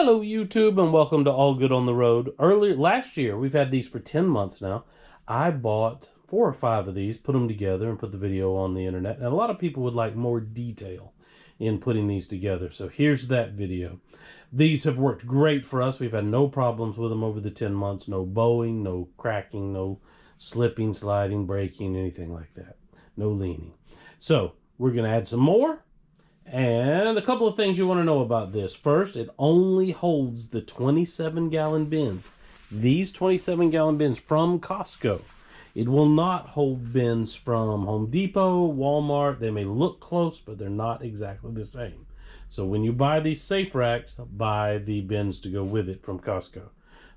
Hello YouTube and welcome to All Good on the Road. Last year, we've had these for 10 months now. I bought 4 or 5 of these, put them together and put the video on the internet. And a lot of people would like more detail in putting these together. So here's that video. These have worked great for us. We've had no problems with them over the 10 months. No bowing, no cracking, no slipping, sliding, breaking, anything like that. No leaning. So we're going to add some more. And a couple of things you want to know about this. First, it only holds the 27-gallon bins. These 27-gallon bins from Costco. It will not hold bins from Home Depot, Walmart. They may look close, but they're not exactly the same. So when you buy these safe racks, buy the bins to go with it from Costco.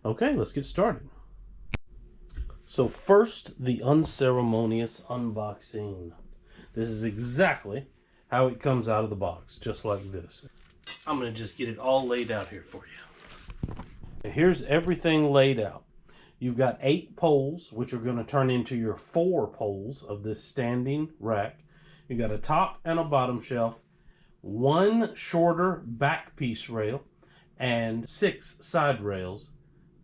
Okay, let's get started. So first, the unceremonious unboxing. This is exactly how it comes out of the box, just like this. I'm going to just get it all laid out here for you. Here's everything laid out. You've got 8 poles, which are going to turn into your 4 poles of this standing rack. You've got a top and a bottom shelf, 1 shorter back piece rail, and 6 side rails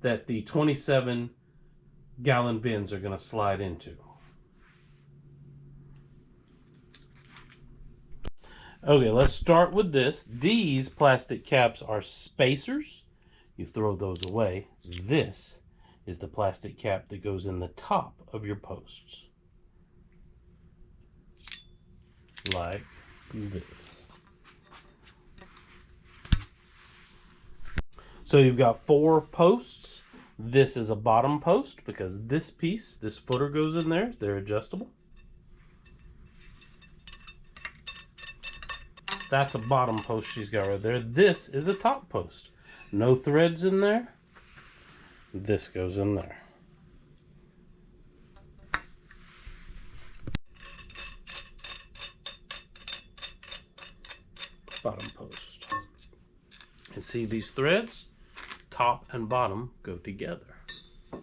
that the 27-gallon bins are going to slide into. Okay, let's start with this. These plastic caps are spacers. You throw those away. This is the plastic cap that goes in the top of your posts. Like this. So you've got 4 posts. This is a bottom post because this piece, this footer goes in there. They're adjustable. That's a bottom post she's got right there. This is a top post. No threads in there. This goes in there. Bottom post. And see these threads? Top and bottom go together. Oh,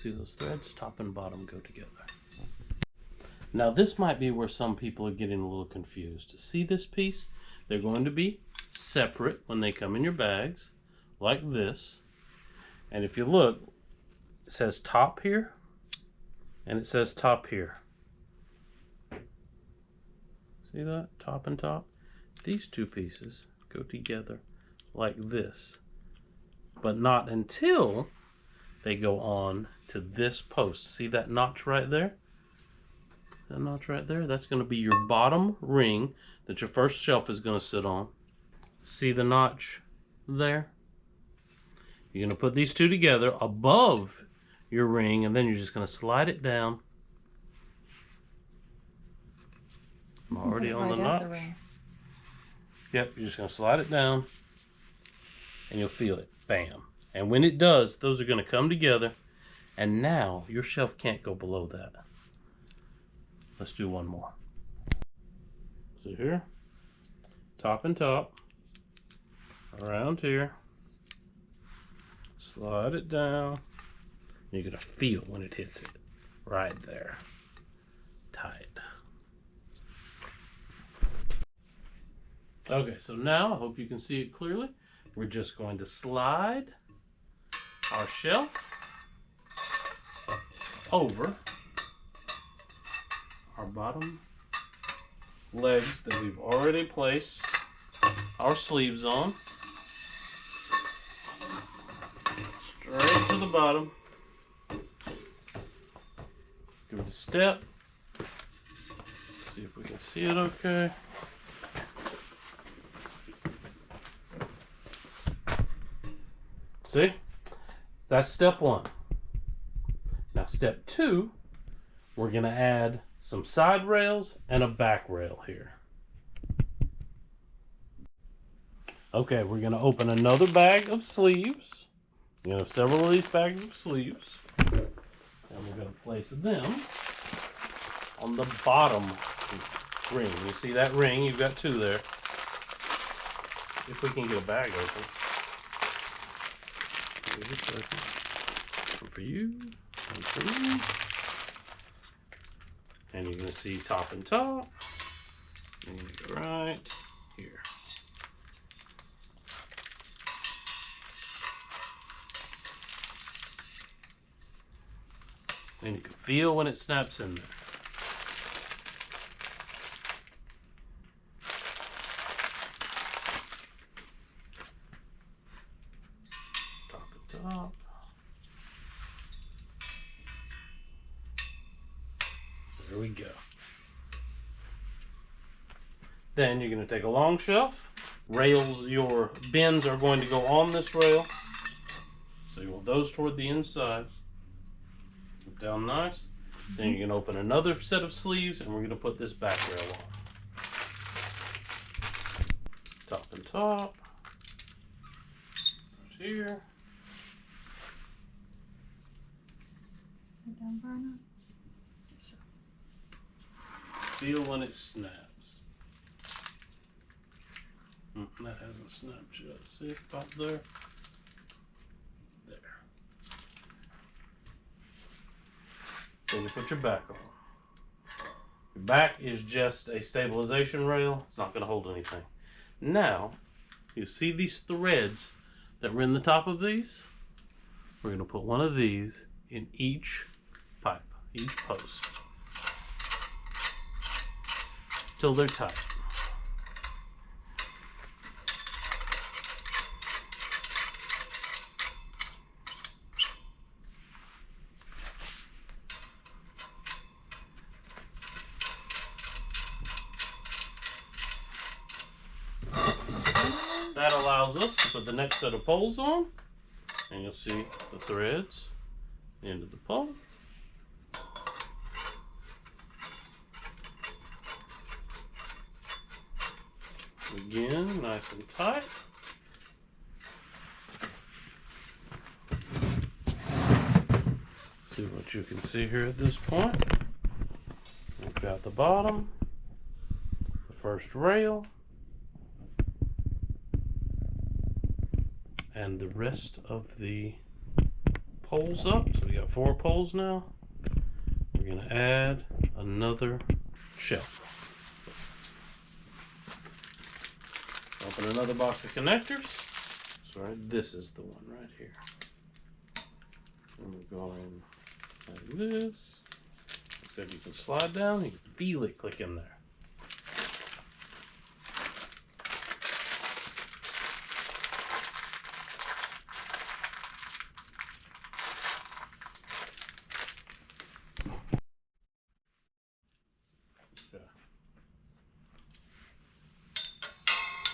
see those threads? Top and bottom go together. Now this might be where some people are getting a little confused. See this piece? They're going to be separate when they come in your bags, like this. And if you look, it says top here, and it says top here. See that? Top and top. These 2 pieces go together like this, but not until they go on to this post. See that notch right there? That notch right there, that's going to be your bottom ring that your first shelf is going to sit on. See the notch there? You're going to put these 2 together above your ring, and then you're just going to slide it down. I'm already on the notch. Yep, you're just going to slide it down, and you'll feel it. Bam. And when it does, those are going to come together, and now your shelf can't go below that. Let's do one more. So here, top and top, around here, slide it down. You're gonna feel when it hits it, right there, tight. Okay, so now I hope you can see it clearly. We're just going to slide our shelf over our bottom legs that we've already placed our sleeves on. Straight to the bottom. Give it a step. See if we can see it okay. See? That's step 1. Now step 2, we're going to add some side rails and a back rail here. Okay, we're going to open another bag of sleeves. You have several of these bags of sleeves. And we're going to place them on the bottom ring. You see that ring? You've got 2 there. If we can get a bag open. Here's a second. One for you. One for you. And you're going to see top and top. And you go right here. And you can feel when it snaps in there. Top to top. There we go. Then you're going to take a long shelf. Rails, your bins are going to go on this rail. So you want those toward the inside. Put down nice. Then you're going to open another set of sleeves and we're going to put this back rail on. Top and top. Right here. Down far enough? Feel when it snaps. That hasn't snapped yet. See it about there? There. Then you put your back on. Your back is just a stabilization rail. It's not going to hold anything. Now, you see these threads that were in the top of these? We're going to put one of these in each pipe, each post, till they're tight. That allows us to put the next set of poles on, and you'll see the threads into the pole. Again, nice and tight. See what you can see here at this point. We've got the bottom, the first rail, and the rest of the poles up. So we got 4 poles now. We're going to add another shelf. Open another box of connectors. Sorry, this is the one right here. And we're going like this. Except you can slide down, you can feel it click in there.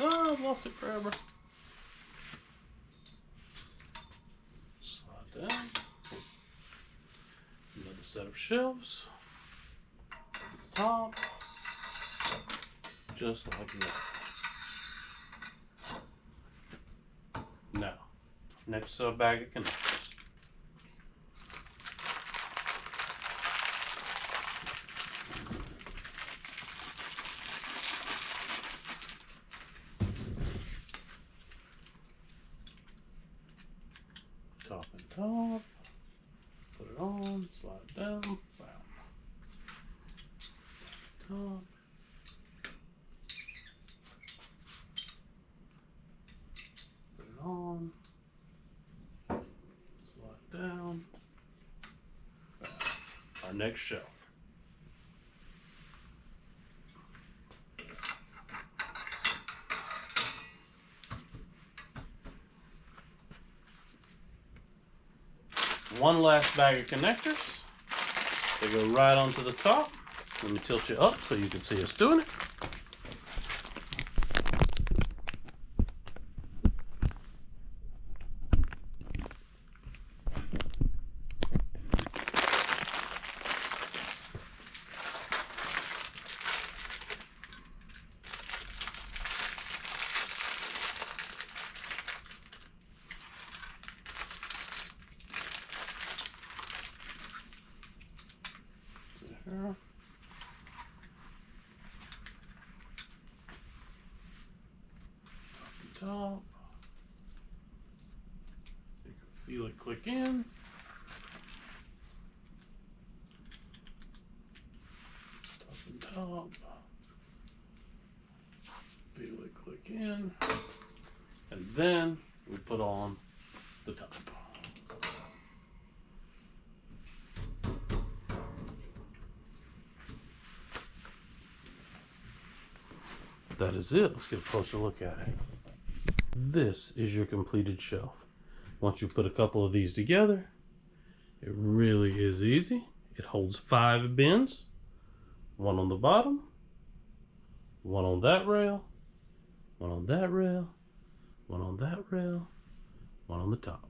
Oh, I've lost it forever. Slide down. Another set of shelves. At the top. Just like that. Now, next bag of connectors. Top and top, put it on, slide it down, bam. Top, put it on, slide it down, bam. Our next shelf. One last bag of connectors. They go right onto the top. Let me tilt you up so you can see us doing it. There. Top. You can feel it click in. Top and top. Feel it click in. And then we put on the top. that is it. Let's get a closer look at it. This is your completed shelf. Once you put a couple of these together, it really is easy. It holds 5 bins, one on the bottom, one on that rail, one on that rail, one on that rail, one on the top.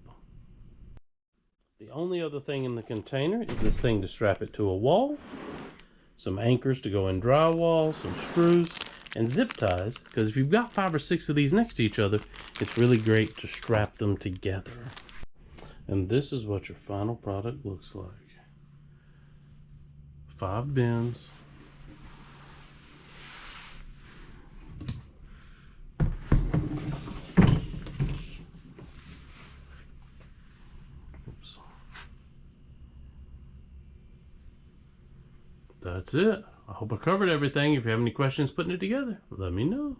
The only other thing in the container is this thing to strap it to a wall, some anchors to go in drywall, some screws, and zip ties, because if you've got 5 or 6 of these next to each other, it's really great to strap them together. And this is what your final product looks like. 5 bins. Oops. That's it. I hope I covered everything. If you have any questions putting it together, let me know.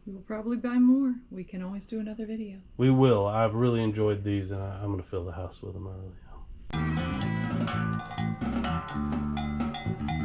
We'll probably buy more. We can always do another video. We will. I've really enjoyed these, and I'm going to fill the house with them. I really am.